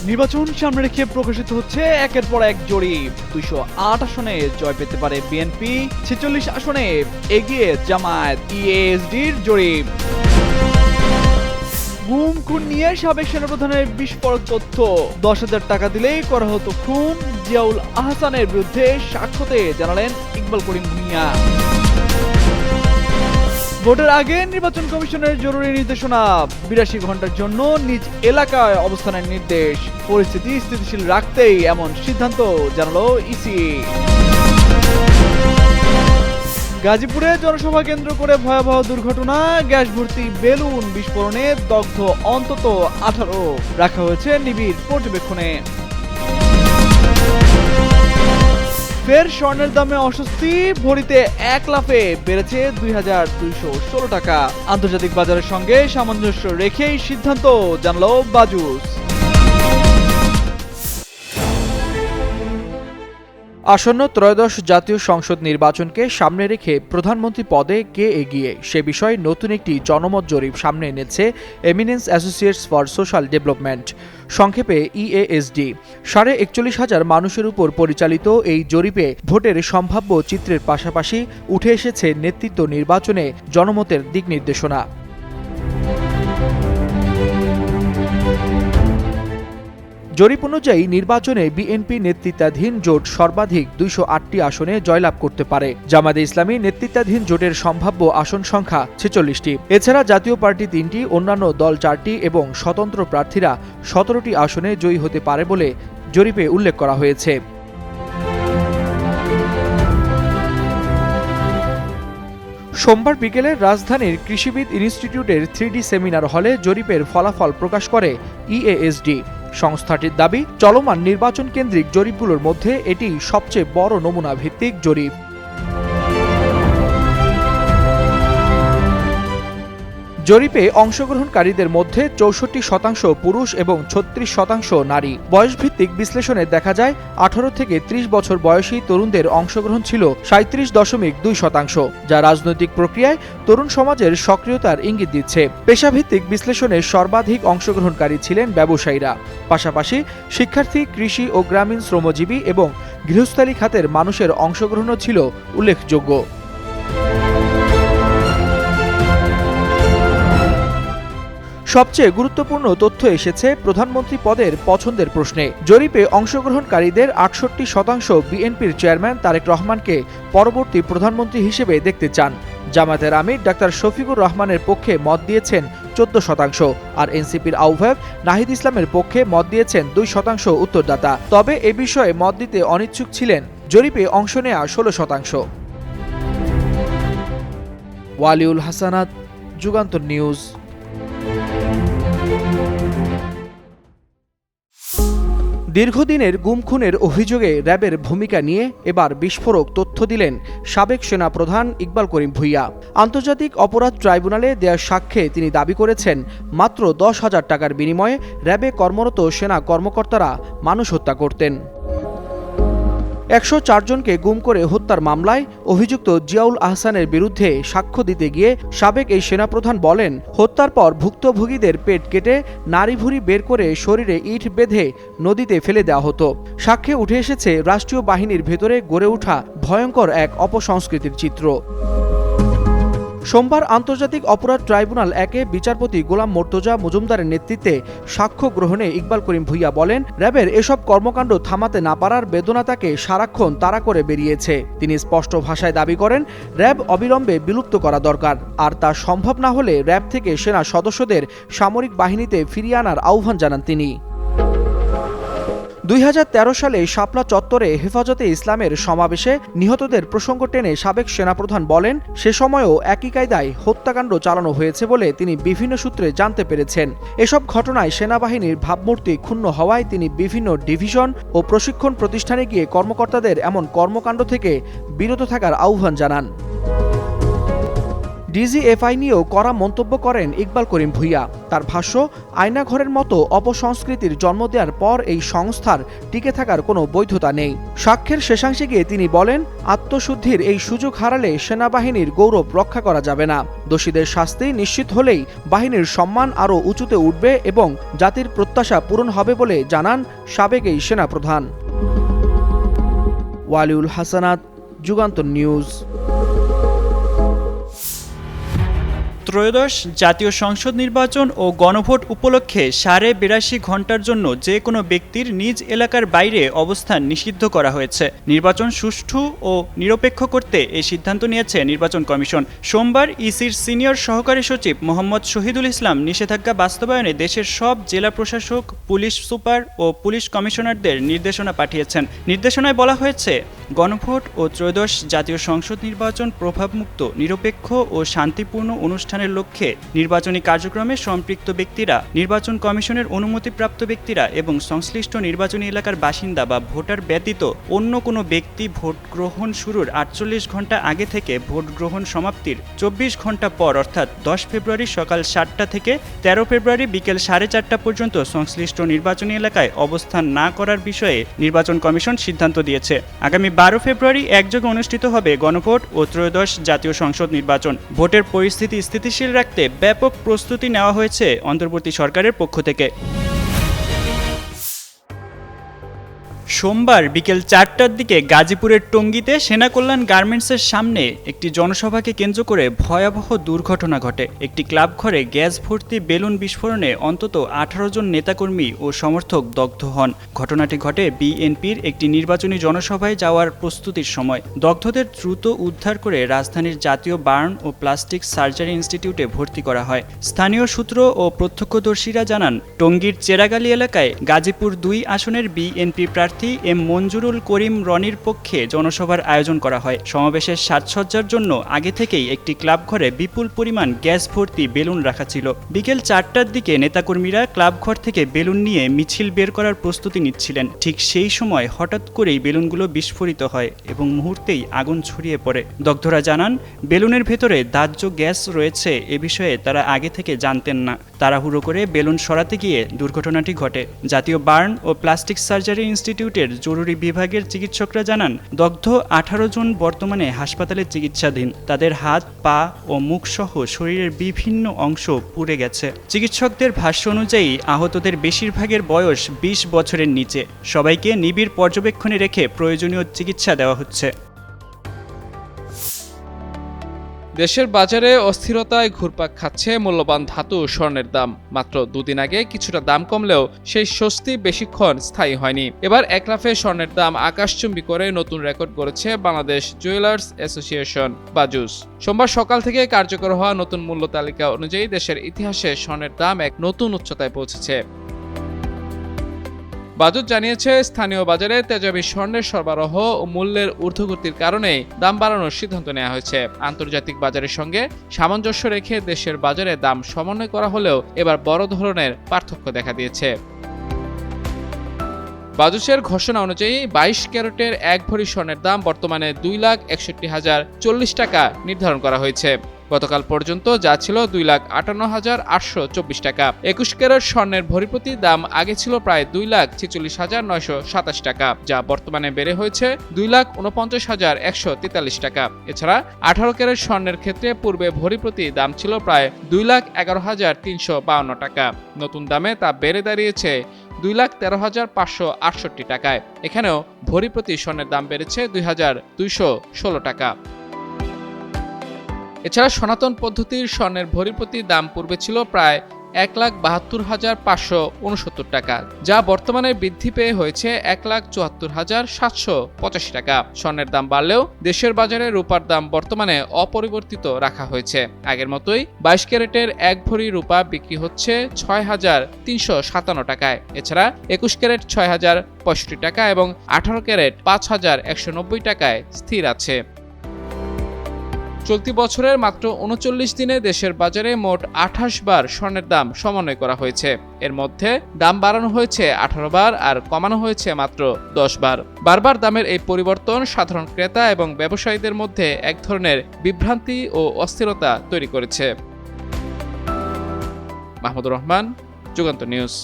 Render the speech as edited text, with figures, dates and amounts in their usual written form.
নির্বাচন সামনে রেখে প্রকাশিত হচ্ছে একের পর এক জরিপ। 208 আসনে জয় পেতে পারে বিএনপি, 46 আসনে এগিয়ে জামায়াত। ইএএসডির জরিপ। গুম খুন নিয়ে সাবেক সেনাপ্রধানের বিস্ফোরক তথ্য। 10,000 টাকা দিলেই করা হতো খুন, জিয়াউল আহসানের বিরুদ্ধে সাক্ষ্যতে জানালেন ইকবাল করিম ভূঁইয়া। ভোটের আগে নির্বাচন কমিশনের জরুরি নির্দেশনা। 82 ঘন্টার জন্য নিজ এলাকায় অবস্থানের নির্দেশ। পরিস্থিতি স্থিতিশীল রাখতেই এমন সিদ্ধান্ত জানালো ইসি। গাজীপুরে জনসভা কেন্দ্র করে ভয়াবহ দুর্ঘটনা। গ্যাস ভর্তি বেলুন বিস্ফোরণে দগ্ধ অন্তত 18, রাখা হয়েছে নিবিড় পর্যবেক্ষণে। ফের স্বর্ণের দামে অস্বস্তি। ভরিতে 1 লাফে বেড়েছে 2,216 টাকা। আন্তর্জাতিক বাজারের সঙ্গে সামঞ্জস্য রেখেই সিদ্ধান্ত জানালো বাজুস। আসন্ন ত্রয়োদশ জাতীয় সংসদ নির্বাচনকে সামনে রেখে প্রধানমন্ত্রী পদে কে এগিয়ে সে বিষয়ে নতুন একটি জনমত জরিপ সামনে এনেছে eminence associates for social development, সংক্ষেপে ইএএসডি। 41,500 মানুষের উপর পরিচালিত এই জরিপে ভোটের সম্ভাব্য চিত্রের পাশাপাশি উঠে এসেছে নেতৃত্ব নির্বাচনে জনমতের দিক নির্দেশনা। জরিপ অনুযায়ী নির্বাচনে বিএনপি নেতৃত্বাধীন জোট সর্বাধিক 208টি আসনে জয়লাভ করতে পারে। জামায়াতে ইসলামী নেতৃত্বাধীন জোটের সম্ভাব্য আসন সংখ্যা 46টি। এছাড়া জাতীয় পার্টি 3টি, অন্যান্য দল 4টি এবং স্বতন্ত্র প্রার্থীরা 17টি আসনে জয়ী হতে পারে বলে জরিপে উল্লেখ করা হয়েছে। সোমবার বিকেলে রাজধানীর কৃষিবিদ ইনস্টিটিউটের 3D সেমিনার হলে জরিপের ফলাফল প্রকাশ করে ইএএসডি। সংস্থাটির দাবি, চলমান নির্বাচন কেন্দ্রিক জরিপগুলোর মধ্যে এটি সবচেয়ে বড় নমুনা ভিত্তিক জরিপ। জরিপে অংশগ্রহণকারীদের মধ্যে 64% পুরুষ এবং 36% নারী। বয়সভিত্তিক বিশ্লেষণে দেখা যায় 18 থেকে 30 বছর বয়সী তরুণদের অংশগ্রহণ ছিল 37.2%, যা রাজনৈতিক প্রক্রিয়ায় তরুণ সমাজের সক্রিয়তার ইঙ্গিত দিচ্ছে। পেশাভিত্তিক বিশ্লেষণে সর্বাধিক অংশগ্রহণকারী ছিলেন ব্যবসায়ীরা। পাশাপাশি শিক্ষার্থী, কৃষি ও গ্রামীণ শ্রমজীবী এবং গৃহস্থালী খাতের মানুষের অংশগ্রহণও ছিল উল্লেখযোগ্য। সবচেয়ে গুরুত্বপূর্ণ তথ্য এসেছে প্রধানমন্ত্রী পদের পছন্দের প্রশ্নে। জরিপে অংশগ্রহণকারীদের 68% বিএনপির চেয়ারম্যান তারেক রহমানকে পরবর্তী প্রধানমন্ত্রী হিসেবে দেখতে চান। জামায়াতের আমির ডাক্তার শফিকুর রহমানের পক্ষে মত দিয়েছেন 14%, আর এনসিপির আহ্বায়ক নাহিদ ইসলামের পক্ষে মত দিয়েছেন 2% উত্তরদাতা। তবে এ বিষয়ে মত দিতে অনিচ্ছুক ছিলেন জরিপে অংশ নেয়া 16%। ওয়ালিউল হাসানাত, যুগান্তর নিউজ। দীর্ঘদিনের গুম খুনের অভিযোগে র্যাবের ভূমিকা নিয়ে এবার বিস্ফোরক তথ্য দিলেন সাবেক সেনাপ্রধান ইকবাল করিম ভূঁইয়া। আন্তর্জাতিক অপরাধ ট্রাইব্যুনালে দেয়া সাক্ষ্যে তিনি দাবি করেছেন, মাত্র 10,000 টাকার বিনিময়ে র্যাবে কর্মরত সেনা কর্মকর্তারা মানুষ হত্যা করতেন। 104 জনকে গুম করে হত্যার মামলায় অভিযুক্ত জিয়াউল আহসানের বিরুদ্ধে সাক্ষ্য দিতে গিয়ে সাবেক এই সেনাপ্রধান বলেন, হত্যার পর ভুক্তভোগীদের পেট কেটে নাড়িভুড়ি বের করে শরীরে ইট বেঁধে নদীতে ফেলে দেওয়া হতো। সাক্ষ্যে উঠে এসেছে রাষ্ট্রীয় বাহিনীর ভেতরে গড়ে ওঠা ভয়ঙ্কর এক অপসংস্কৃতির চিত্র। সোমবার আন্তর্জাতিক অপরাধ ট্রাইব্যুনাল 1-এ বিচারপতি গোলাম মর্তজা মজুমদারের নেতৃত্বে সাক্ষ্য গ্রহণে ইকবাল করিম ভূঁইয়া বলেন, র্যাবের এসব কর্মকাণ্ড থামাতে না পারার বেদনা তাকে সারাক্ষণ তাড়া করে বেরিয়েছে। তিনি স্পষ্ট ভাষায় দাবি করেন, র্যাব অবিলম্বে বিলুপ্ত করা দরকার, আর তা সম্ভব না হলে র্যাব থেকে সেনা সদস্যদের সামরিক বাহিনীতে ফিরিয়ে আনার আহ্বান জানান তিনি। 2013 সালে শাপলা চত্বরে হেফাজতে ইসলামের সমাবেশে নিহতদের প্রসঙ্গ টেনে সাবেক সেনাপ্রধান বলেন, সে সময়ও একই কায়দায় হত্যাকাণ্ড চালানো হয়েছে বলে তিনি বিভিন্ন সূত্রে জানতে পেরেছেন। এসব ঘটনায় সেনাবাহিনীর ভাবমূর্তি ক্ষুণ্ণ হওয়ায় তিনি বিভিন্ন ডিভিশন ও প্রশিক্ষণ প্রতিষ্ঠানে গিয়ে কর্মকর্তাদের এমন কর্মকাণ্ড থেকে বিরত থাকার আহ্বান জানান। ডিজিএফআই নিয়েও কড়া মন্তব্য করেন ইকবাল করিম ভূঁইয়া। তার ভাষ্য, আয়নাঘরের মতো অপসংস্কৃতির জন্ম দেওয়ার পর এই সংস্থার টিকে থাকার কোনো বৈধতা নেই। সাক্ষ্যের শেষাংশে গিয়ে তিনি বলেন, আত্মশুদ্ধির এই সুযোগ হারালে সেনাবাহিনীর গৌরব রক্ষা করা যাবে না। দোষীদের শাস্তি নিশ্চিত হলেই বাহিনীর সম্মান আরও উঁচুতে উঠবে এবং জাতির প্রত্যাশা পূরণ হবে বলে জানান সাবেক এই সেনাপ্রধান। ওয়ালিউল হাসানাত, যুগান্তর নিউজ। ত্রয়োদশ জাতীয় সংসদ নির্বাচন ও গণভোট উপলক্ষে 82.5 ঘণ্টার জন্য যে কোনো ব্যক্তির নিজ এলাকার বাইরে অবস্থান নিষিদ্ধ করা হয়েছে। নির্বাচন সুষ্ঠু ও নিরপেক্ষ করতে এই সিদ্ধান্ত নিয়েছে নির্বাচন কমিশন। সোমবার ইসির সিনিয়র সহকারী সচিব মোহাম্মদ শহীদুল ইসলাম নিষেধাজ্ঞা বাস্তবায়নে দেশের সব জেলা প্রশাসক, পুলিশ সুপার ও পুলিশ কমিশনারদের নির্দেশনা পাঠিয়েছেন। নির্দেশনায় বলা হয়েছে, গণভোট ও ত্রয়োদশ জাতীয় সংসদ নির্বাচন প্রভাবমুক্ত, নিরপেক্ষ ও শান্তিপূর্ণ অনুষ্ঠানের লক্ষ্যে নির্বাচনী কার্যক্রমে সম্পৃক্ত ব্যক্তিরা, নির্বাচন কমিশনের অনুমতিপ্রাপ্ত ব্যক্তিরা এবং সংশ্লিষ্ট নির্বাচনী এলাকার বাসিন্দা বা ভোটার ব্যতীত অন্য কোনো ব্যক্তি ভোট গ্রহণ শুরুর 48 ঘণ্টা আগে থেকে ভোট গ্রহণ সমাপ্তির 24 ঘণ্টা পর অর্থাৎ 10 ফেব্রুয়ারি সকাল 7টা থেকে 13 ফেব্রুয়ারি বিকেল 4:30 পর্যন্ত সংশ্লিষ্ট নির্বাচনী এলাকায় অবস্থান না করার বিষয়ে নির্বাচন কমিশন সিদ্ধান্ত দিয়েছে। আগামী 12 ফেব্রুয়ারি একযোগে অনুষ্ঠিত হবে গণভোট ও ত্রয়োদশ জাতীয় সংসদ নির্বাচন। ভোটের পরিস্থিতি স্থিতিশীল রাখতে ব্যাপক প্রস্তুতি নেওয়া হয়েছে অন্তর্বর্তী সরকারের পক্ষ থেকে। সোমবার বিকেল 4টার দিকে গাজীপুরের টঙ্গীতে সেনা কল্যাণ গার্মেন্টসের সামনে একটি জনসভাকে কেন্দ্র করে ভয়াবহ দুর্ঘটনা ঘটে। একটি ক্লাব ঘরে গ্যাস ভর্তি বেলুন বিস্ফোরণে অন্তত 18 জন নেতাকর্মী ও সমর্থক দগ্ধ হন। ঘটনাটি ঘটে বিএনপির একটি নির্বাচনী জনসভায় যাওয়ার প্রস্তুতির সময়। দগ্ধদের দ্রুত উদ্ধার করে রাজধানীর জাতীয় বার্ন ও প্লাস্টিক সার্জারি ইনস্টিটিউটে ভর্তি করা হয়। স্থানীয় সূত্র ও প্রত্যক্ষদর্শীরা জানান, টঙ্গীর চেরাগালী এলাকায় গাজীপুর 2 আসনের বিএনপি প্রার্থী এম মঞ্জুরুল করিম রনির পক্ষে জনসভার আয়োজন করা হয়। সমাবেশের সাজসজ্জার জন্য আগে থেকেই একটি ক্লাব ঘরে বিপুল পরিমাণ গ্যাস ভর্তি বেলুন রাখা ছিল। বিকেল 4টার দিকে নেতাকর্মীরা ক্লাব ঘর থেকে বেলুন নিয়ে মিছিল বের করার প্রস্তুতি নিচ্ছিলেন। ঠিক সেই সময় হঠাৎ করেই বেলুনগুলো বিস্ফোরিত হয় এবং মুহূর্তেই আগুন ছড়িয়ে পড়ে। দগ্ধরা জানান, বেলুনের ভেতরে দাহ্য গ্যাস রয়েছে এ বিষয়ে তারা আগে থেকে জানতেন না। তাড়াহুড়ো করে বেলুন সরাতে গিয়ে দুর্ঘটনাটি ঘটে। জাতীয় বার্ন ও প্লাস্টিক সার্জারি ইনস্টিটিউটের জরুরি বিভাগের চিকিৎসকরা জানান, দগ্ধ 18 জন বর্তমানে হাসপাতালে চিকিৎসাধীন। তাদের হাত, পা ও মুখ সহ শরীরের বিভিন্ন অংশ পুড়ে গেছে। চিকিৎসকদের ভাষ্য অনুযায়ী আহতদের বেশিরভাগের বয়স 20 বছরের নিচে। সবাইকে নিবিড় পর্যবেক্ষণে রেখে প্রয়োজনীয় চিকিৎসা দেওয়া হচ্ছে। দেশের বাজারে অস্থিরতায় ঘুরপাক খাচ্ছে মূল্যবান ধাতু স্বর্ণের দাম। মাত্র দুদিন আগে কিছুটা দাম কমলেও সেই স্বস্তি বেশিক্ষণ স্থায়ী হয়নি। এবার এক লাফে স্বর্ণের দাম আকাশচুম্বী করে নতুন রেকর্ড গড়েছে বাংলাদেশ জুয়েলার্স অ্যাসোসিয়েশন বাজুস। সোমবার সকাল থেকে কার্যকর হওয়া নতুন মূল্য তালিকা অনুযায়ী দেশের ইতিহাসে স্বর্ণের দাম এক নতুন উচ্চতায় পৌঁছেছে। বাজুস জানিয়েছে, স্থানীয় বাজারে তেজাবি স্বর্ণের সরবরাহ ও মূল্যের ঊর্ধ্বগতির কারণে দাম বাড়ানোর সিদ্ধান্ত নেওয়া হয়েছে। আন্তর্জাতিক বাজারের সঙ্গে সামঞ্জস্য রেখে দেশের বাজারে দাম সমন্বয় করা হলেও এবার বড় ধরনের পার্থক্য দেখা দিয়েছে। বাজুসের ঘোষণা অনুযায়ী 22 ক্যারেটের 1 ভরি স্বর্ণের দাম বর্তমানে 2,61,040 টাকা নির্ধারণ করা হয়েছে। গতকাল পর্যন্ত যা ছিল 2,58,824 টাকা। 21 ক্যারেট স্বর্ণের ভরিপ্রতি দাম আগে ছিল প্রায় 2,46,927 টাকা, যা বর্তমানে বেড়ে হয়েছে 2,49,143 টাকা। এছাড়া 18 ক্যারেট স্বর্ণের ক্ষেত্রে পূর্বে ভরিপ্রতি দাম ছিল প্রায় 2,11,352 টাকা। নতুন দামে তা বেড়ে দাঁড়িয়েছে 2,13,568 টাকায়। এখানেও ভরিপ্রতি স্বর্ণের দাম বেড়েছে 2,216 টাকা। এছাড়া সনাতন পদ্ধতির স্বর্ণের ভরিপ্রতি দাম পূর্বে ছিল প্রায় 1,72,569 টাকা, যা বর্তমানে বৃদ্ধি পেয়ে হয়েছে 1,74,785 টাকা। স্বর্ণের দাম বাড়লেও দেশের বাজারে রূপার দাম বর্তমানে অপরিবর্তিত রাখা হয়েছে। আগের মতোই 22 ক্যারেটের 1 ভরি রূপা বিক্রি হচ্ছে 6,357 টাকায়। এছাড়া 21 ক্যারেট 6,065 টাকা এবং 18 ক্যারেট 5,190 টাকায় স্থির আছে। চলতি বছরের মাত্র ৩৯ দিনে দেশের বাজারে মোট ২৮ বার স্বর্ণের দাম সমন্বয় করা হয়েছে। এর মধ্যে দাম বাড়ানো হয়েছে ১৮ বার আর কমানো হয়েছে মাত্র ১০ বার। বারবার দামের এই পরিবর্তন সাধারণ ক্রেতা এবং ব্যবসায়ীদের মধ্যে এক ধরনের বিভ্রান্তি ও অস্থিরতা তৈরি করেছে। মাহমুদুর রহমান, যুগান্তর নিউজ।